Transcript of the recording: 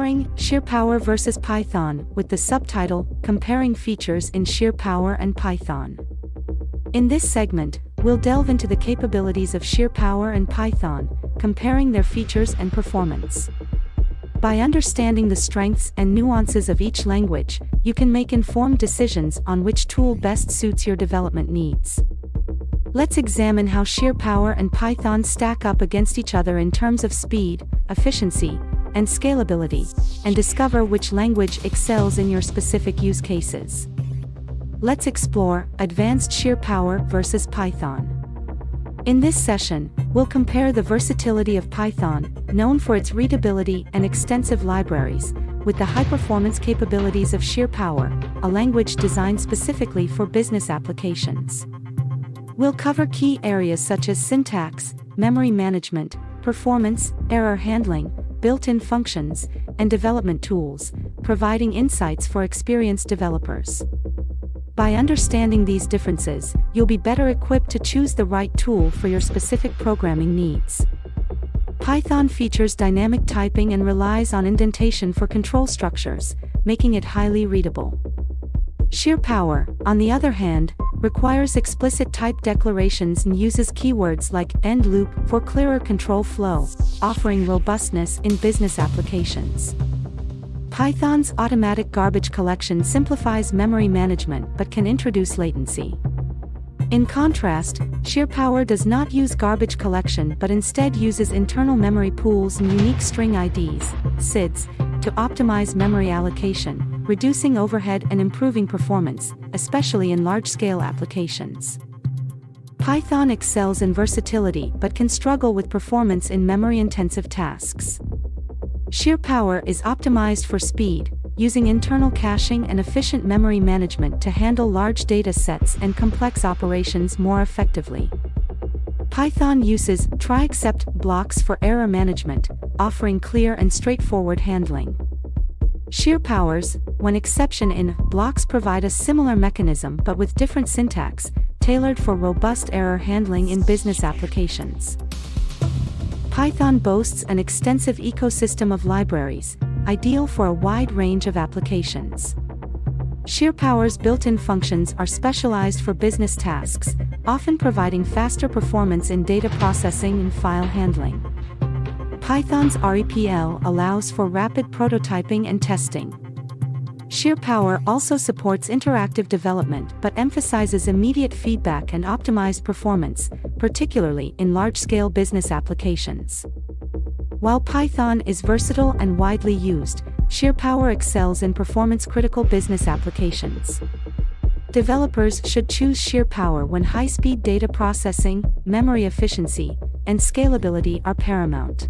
Featuring Sheerpower versus Python with the subtitle Comparing Features in Sheerpower and Python. In this segment, we'll delve into the capabilities of Sheerpower and Python, comparing their features and performance. By understanding the strengths and nuances of each language, you can make informed decisions on which tool best suits your development needs. Let's examine how Sheerpower and Python stack up against each other in terms of speed, efficiency, and scalability, and discover which language excels in your specific use cases. Let's explore advanced Sheerpower versus Python. In this session, we'll compare the versatility of Python, known for its readability and extensive libraries, with the high-performance capabilities of Sheerpower, a language designed specifically for business applications. We'll cover key areas such as syntax, memory management, performance, error handling, built-in functions, and development tools, providing insights for experienced developers. By understanding these differences, you'll be better equipped to choose the right tool for your specific programming needs. Python features dynamic typing and relies on indentation for control structures, making it highly readable. Sheerpower, on the other hand, requires explicit type declarations and uses keywords like end loop for clearer control flow, offering robustness in business applications. Python's automatic garbage collection simplifies memory management but can introduce latency. In contrast, Sheerpower does not use garbage collection but instead uses internal memory pools and unique string IDs, SIDs, to optimize memory allocation, reducing overhead and improving performance, especially in large-scale applications. Python excels in versatility but can struggle with performance in memory-intensive tasks. Sheerpower is optimized for speed, using internal caching and efficient memory management to handle large data sets and complex operations more effectively. Python uses try-except blocks for error management, offering clear and straightforward handling. Sheerpower's when exception in blocks provide a similar mechanism but with different syntax, tailored for robust error handling in business applications. Python boasts an extensive ecosystem of libraries, ideal for a wide range of applications. Sheerpower's built-in functions are specialized for business tasks, often providing faster performance in data processing and file handling. Python's REPL allows for rapid prototyping and testing. Sheerpower also supports interactive development but emphasizes immediate feedback and optimized performance, particularly in large-scale business applications. While Python is versatile and widely used, Sheerpower excels in performance-critical business applications. Developers should choose Sheerpower when high-speed data processing, memory efficiency, and scalability are paramount.